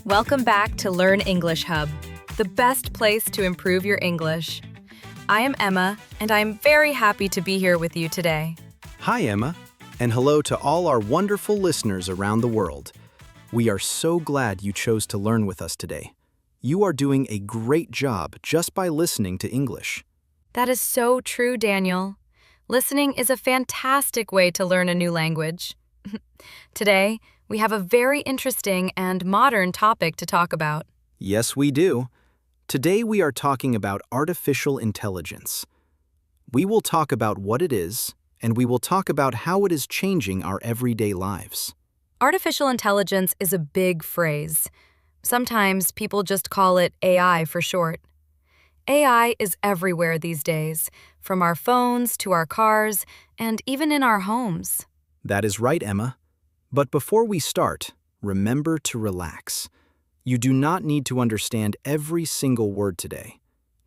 Welcome back to Learn English Hub, the best place to improve your English. I am Emma, and I'm very happy to be here with you today. Hi, Emma, and hello to all our wonderful listeners around the world. We are so glad you chose to learn with us today. You are doing a great job just by listening to English. That is so true, Daniel. Listening is a fantastic way to learn a new language. Today, we have a very interesting and modern topic to talk about. Yes, we do. Today we are talking about artificial intelligence. We will talk about what it is, and we will talk about how it is changing our everyday lives. Artificial intelligence is a big phrase. Sometimes people just call it AI for short. AI is everywhere these days, from our phones to our cars, and even in our homes. That is right, Emma. But before we start, remember to relax. You do not need to understand every single word today.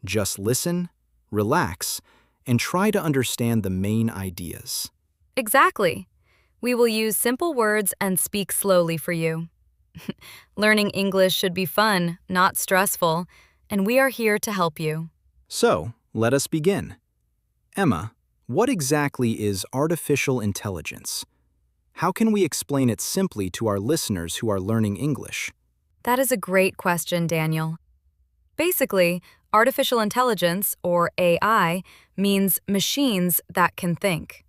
Just listen, relax, and try to understand the main ideas. Exactly. We will use simple words and speak slowly for you. Learning English should be fun, not stressful, and we are here to help you. So, let us begin. Emma, what exactly is artificial intelligence? How can we explain it simply to our listeners who are learning English? That is a great question, Daniel. Basically, artificial intelligence, or AI, means machines that can think.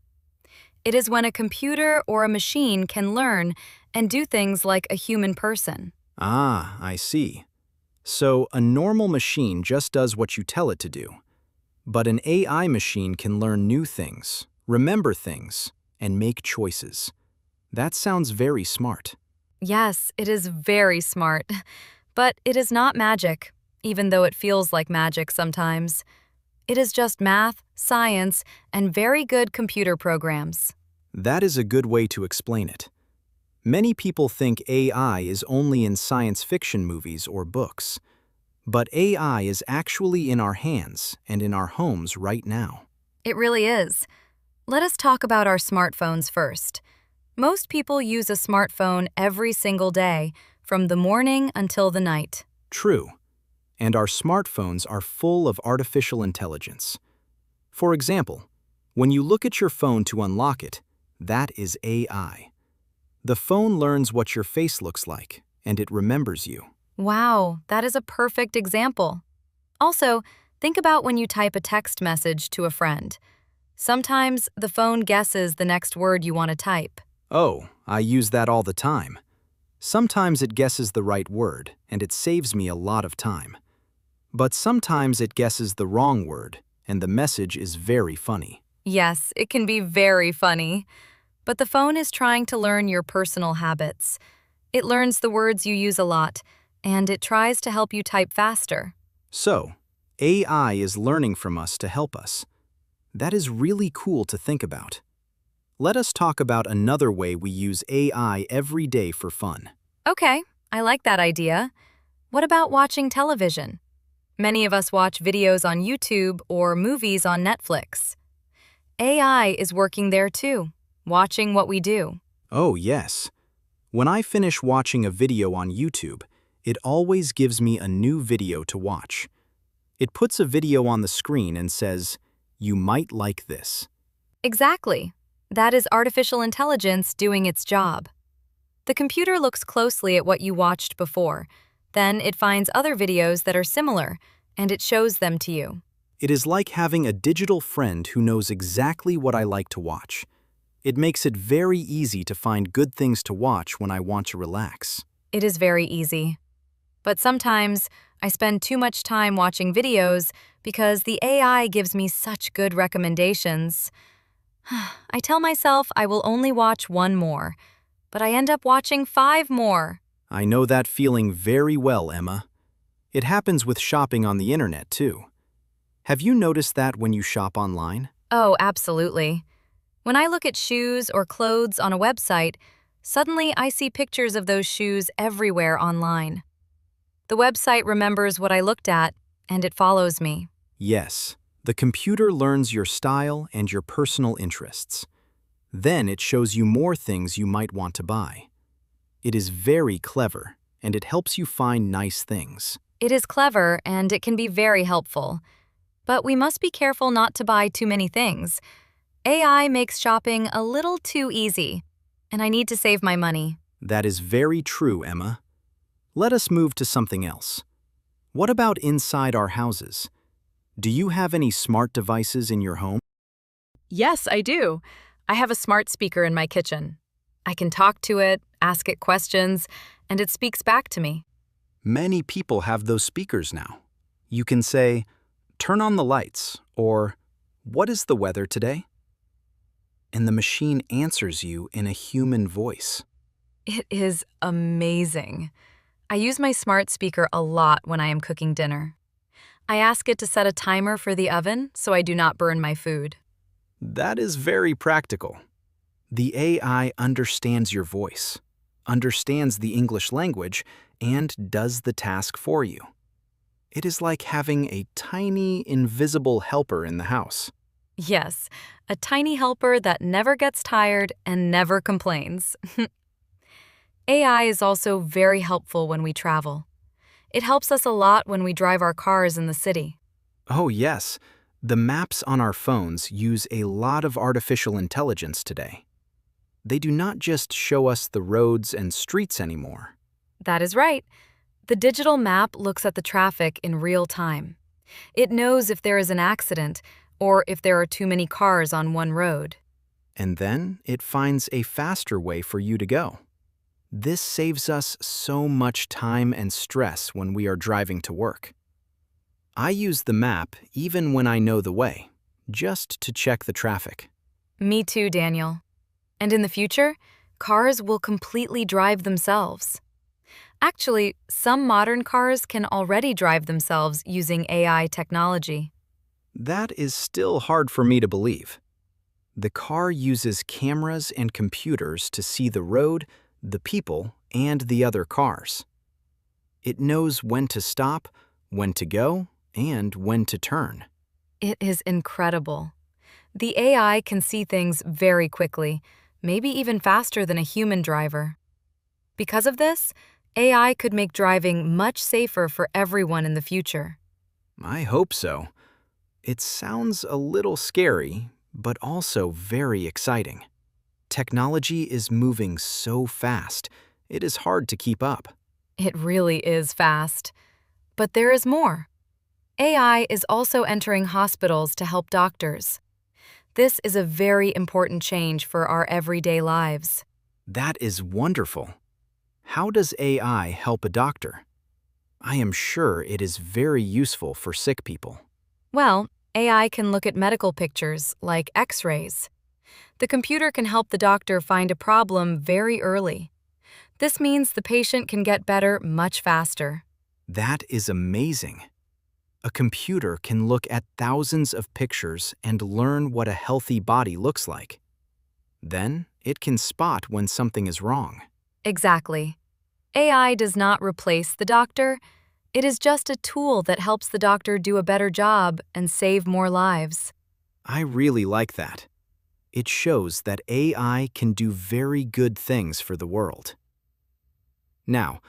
It is when a computer or a machine can learn and do things like a human person. Ah, I see. So, a normal machine just does what you tell it to do. But an AI machine can learn new things, remember things, and make choices. That sounds very smart. Yes, it is very smart. But it is not magic, even though it feels like magic sometimes. It is just math, science, and very good computer programs. That is a good way to explain it. Many people think AI is only in science fiction movies or books. But AI is actually in our hands and in our homes right now. It really is. Let us talk about our smartphones first. Most people use a smartphone every single day, from the morning until the night. True. And our smartphones are full of artificial intelligence. For example, when you look at your phone to unlock it, that is AI. The phone learns what your face looks like, and it remembers you. Wow, that is a perfect example. Also, think about when you type a text message to a friend. Sometimes the phone guesses the next word you want to type. Oh, I use that all the time. Sometimes it guesses the right word, and it saves me a lot of time. But sometimes it guesses the wrong word, and the message is very funny. Yes, it can be very funny. But the phone is trying to learn your personal habits. It learns the words you use a lot, and it tries to help you type faster. So, AI is learning from us to help us. That is really cool to think about. Let us talk about another way we use AI every day for fun. Okay, I like that idea. What about watching television? Many of us watch videos on YouTube or movies on Netflix. AI is working there too, watching what we do. Oh, yes. When I finish watching a video on YouTube, it always gives me a new video to watch. It puts a video on the screen and says, "You might like this." Exactly. That is artificial intelligence doing its job. The computer looks closely at what you watched before. Then it finds other videos that are similar, and it shows them to you. It is like having a digital friend who knows exactly what I like to watch. It makes it very easy to find good things to watch when I want to relax. It is very easy. But sometimes I spend too much time watching videos because the AI gives me such good recommendations. I tell myself I will only watch one more, but I end up watching 5 more. I know that feeling very well, Emma. It happens with shopping on the internet, too. Have you noticed that when you shop online? Oh, absolutely. When I look at shoes or clothes on a website, suddenly I see pictures of those shoes everywhere online. The website remembers what I looked at, and it follows me. Yes. The computer learns your style and your personal interests. Then it shows you more things you might want to buy. It is very clever, and it helps you find nice things. It is clever and it can be very helpful. But we must be careful not to buy too many things. AI makes shopping a little too easy, and I need to save my money. That is very true, Emma. Let us move to something else. What about inside our houses? Do you have any smart devices in your home? Yes, I do. I have a smart speaker in my kitchen. I can talk to it, ask it questions, and it speaks back to me. Many people have those speakers now. You can say, "Turn on the lights," or "What is the weather today?" And the machine answers you in a human voice. It is amazing. I use my smart speaker a lot when I am cooking dinner. I ask it to set a timer for the oven so I do not burn my food. That is very practical. The AI understands your voice, understands the English language, and does the task for you. It is like having a tiny, invisible helper in the house. Yes, a tiny helper that never gets tired and never complains. AI is also very helpful when we travel. It helps us a lot when we drive our cars in the city. Oh, yes. The maps on our phones use a lot of artificial intelligence today. They do not just show us the roads and streets anymore. That is right. The digital map looks at the traffic in real time. It knows if there is an accident or if there are too many cars on one road. And then it finds a faster way for you to go. This saves us so much time and stress when we are driving to work. I use the map even when I know the way, just to check the traffic. Me too, Daniel. And in the future, cars will completely drive themselves. Actually, some modern cars can already drive themselves using AI technology. That is still hard for me to believe. The car uses cameras and computers to see the road, the people, and the other cars. It knows when to stop, when to go, and when to turn. It is incredible. The AI can see things very quickly, maybe even faster than a human driver. Because of this, AI could make driving much safer for everyone in the future. I hope so. It sounds a little scary, but also very exciting. Technology is moving so fast, it is hard to keep up. It really is fast. But there is more. AI is also entering hospitals to help doctors. This is a very important change for our everyday lives. That is wonderful. How does AI help a doctor? I am sure it is very useful for sick people. Well, AI can look at medical pictures, like X-rays. The computer can help the doctor find a problem very early. This means the patient can get better much faster. That is amazing. A computer can look at thousands of pictures and learn what a healthy body looks like. Then, it can spot when something is wrong. Exactly. AI does not replace the doctor. It is just a tool that helps the doctor do a better job and save more lives. I really like that. It shows that AI can do very good things for the world. Now,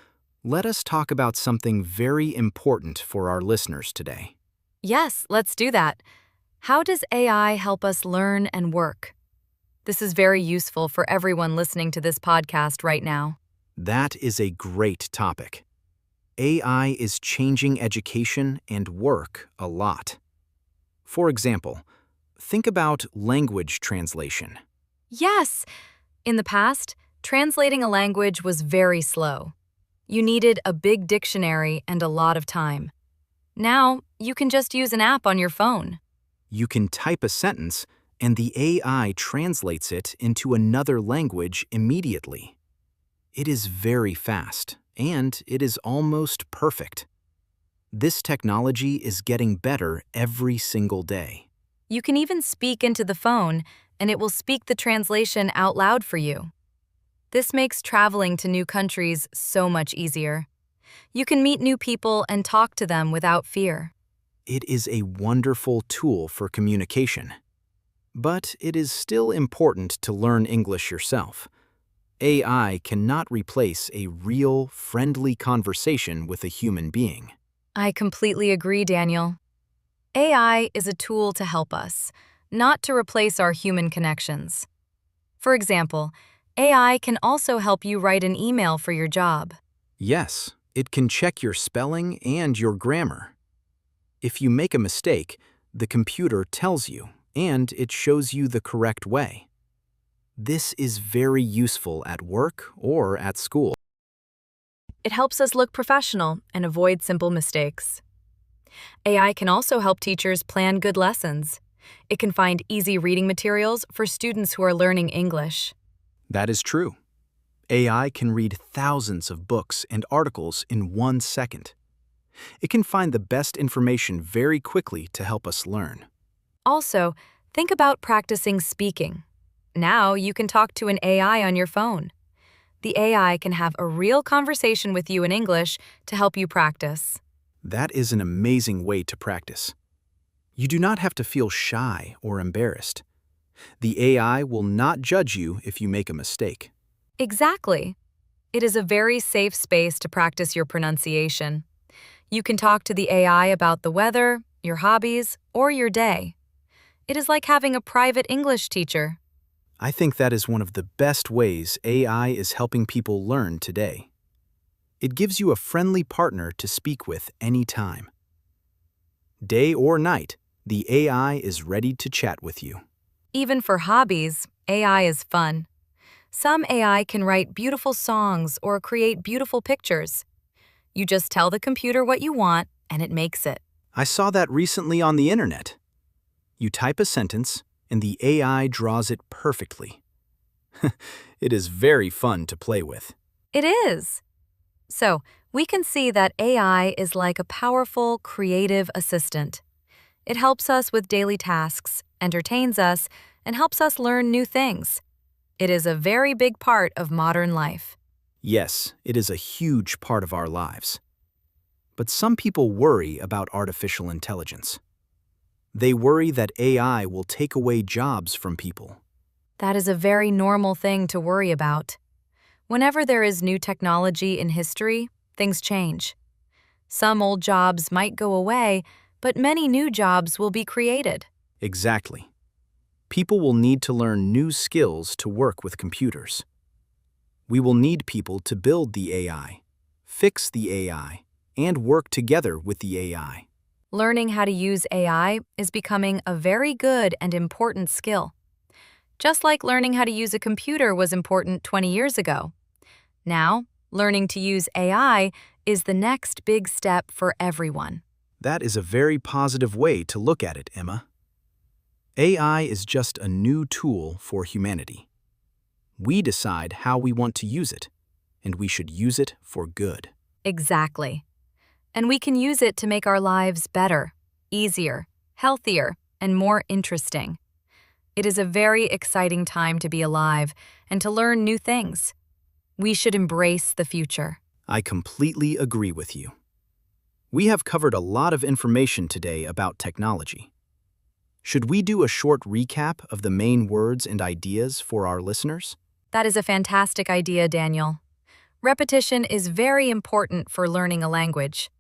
let us talk about something very important for our listeners today. Yes, let's do that. How does AI help us learn and work? This is very useful for everyone listening to this podcast right now. That is a great topic. AI is changing education and work a lot. For example, think about language translation. Yes! In the past, translating a language was very slow. You needed a big dictionary and a lot of time. Now, you can just use an app on your phone. You can type a sentence, and the AI translates it into another language immediately. It is very fast, and it is almost perfect. This technology is getting better every single day. You can even speak into the phone, and it will speak the translation out loud for you. This makes traveling to new countries so much easier. You can meet new people and talk to them without fear. It is a wonderful tool for communication. But it is still important to learn English yourself. AI cannot replace a real, friendly conversation with a human being. I completely agree, Daniel. AI is a tool to help us, not to replace our human connections. For example, AI can also help you write an email for your job. Yes, it can check your spelling and your grammar. If you make a mistake, the computer tells you, and it shows you the correct way. This is very useful at work or at school. It helps us look professional and avoid simple mistakes. AI can also help teachers plan good lessons. It can find easy reading materials for students who are learning English. That is true. AI can read thousands of books and articles in 1 second. It can find the best information very quickly to help us learn. Also, think about practicing speaking. Now you can talk to an AI on your phone. The AI can have a real conversation with you in English to help you practice. That is an amazing way to practice. You do not have to feel shy or embarrassed. The AI will not judge you if you make a mistake. Exactly. It is a very safe space to practice your pronunciation. You can talk to the AI about the weather, your hobbies, or your day. It is like having a private English teacher. I think that is one of the best ways AI is helping people learn today. It gives you a friendly partner to speak with anytime. Day or night, the AI is ready to chat with you. Even for hobbies, AI is fun. Some AI can write beautiful songs or create beautiful pictures. You just tell the computer what you want, and it makes it. I saw that recently on the internet. You type a sentence, and the AI draws it perfectly. It is very fun to play with. It is. So, we can see that AI is like a powerful, creative assistant. It helps us with daily tasks, entertains us, and helps us learn new things. It is a very big part of modern life. Yes, it is a huge part of our lives. But some people worry about artificial intelligence. They worry that AI will take away jobs from people. That is a very normal thing to worry about. Whenever there is new technology in history, things change. Some old jobs might go away, but many new jobs will be created. Exactly. People will need to learn new skills to work with computers. We will need people to build the AI, fix the AI, and work together with the AI. Learning how to use AI is becoming a very good and important skill. Just like learning how to use a computer was important 20 years ago. Now, learning to use AI is the next big step for everyone. That is a very positive way to look at it, Emma. AI is just a new tool for humanity. We decide how we want to use it, and we should use it for good. Exactly. And we can use it to make our lives better, easier, healthier, and more interesting. It is a very exciting time to be alive and to learn new things. We should embrace the future. I completely agree with you. We have covered a lot of information today about technology. Should we do a short recap of the main words and ideas for our listeners? That is a fantastic idea, Daniel. Repetition is very important for learning a language.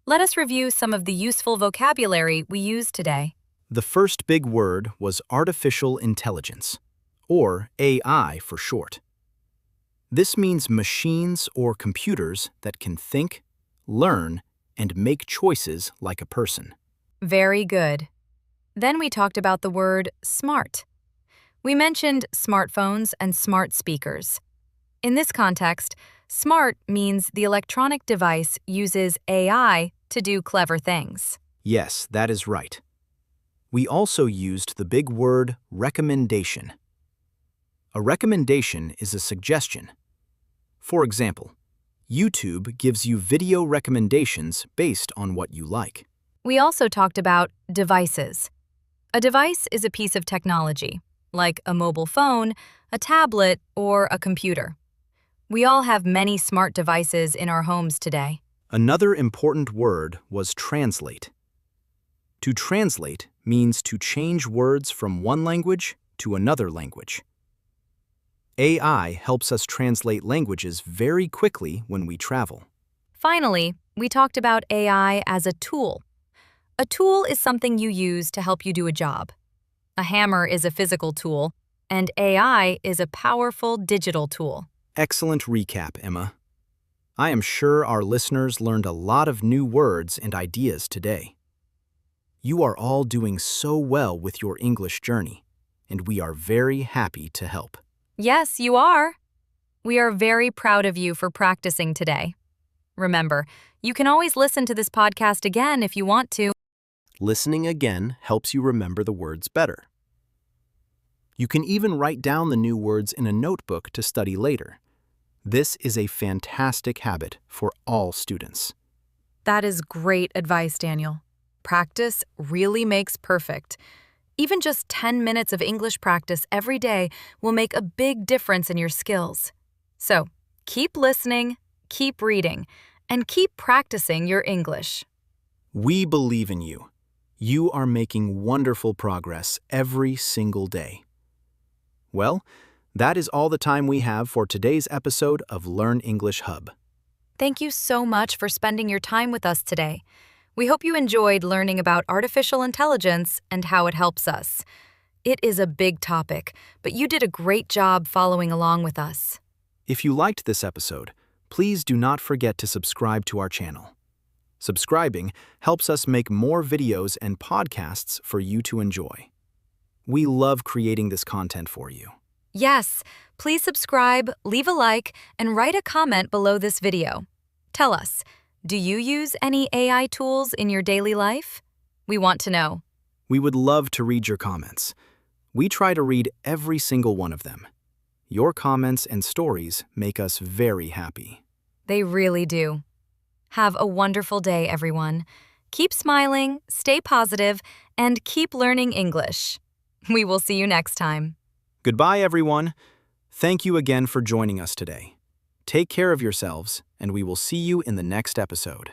Let us review some of the useful vocabulary we used today. The first big word was artificial intelligence, or AI for short. This means machines or computers that can think, learn, and make choices like a person. Very good. Then we talked about the word smart. We mentioned smartphones and smart speakers. In this context, smart means the electronic device uses AI to do clever things. Yes, that is right. We also used the big word recommendation. A recommendation is a suggestion. For example, YouTube gives you video recommendations based on what you like. We also talked about devices. A device is a piece of technology, like a mobile phone, a tablet, or a computer. We all have many smart devices in our homes today. Another important word was translate. To translate means to change words from one language to another language. AI helps us translate languages very quickly when we travel. Finally, we talked about AI as a tool. A tool is something you use to help you do a job. A hammer is a physical tool, and AI is a powerful digital tool. Excellent recap, Emma. I am sure our listeners learned a lot of new words and ideas today. You are all doing so well with your English journey, and we are very happy to help. Yes, you are. We are very proud of you for practicing today. Remember, you can always listen to this podcast again if you want to. Listening again helps you remember the words better. You can even write down the new words in a notebook to study later. This is a fantastic habit for all students. That is great advice, Daniel. Practice really makes perfect. Even just 10 minutes of English practice every day will make a big difference in your skills. So, keep listening, keep reading, and keep practicing your English. We believe in you. You are making wonderful progress every single day. Well, that is all the time we have for today's episode of Learn English Hub. Thank you so much for spending your time with us today. We hope you enjoyed learning about artificial intelligence and how it helps us. It is a big topic, but you did a great job following along with us. If you liked this episode, please do not forget to subscribe to our channel. Subscribing helps us make more videos and podcasts for you to enjoy. We love creating this content for you. Yes, please subscribe, leave a like, and write a comment below this video. Tell us, do you use any AI tools in your daily life? We want to know. We would love to read your comments. We try to read every single one of them. Your comments and stories make us very happy. They really do. Have a wonderful day, everyone. Keep smiling, stay positive, and keep learning English. We will see you next time. Goodbye, everyone. Thank you again for joining us today. Take care of yourselves, and we will see you in the next episode.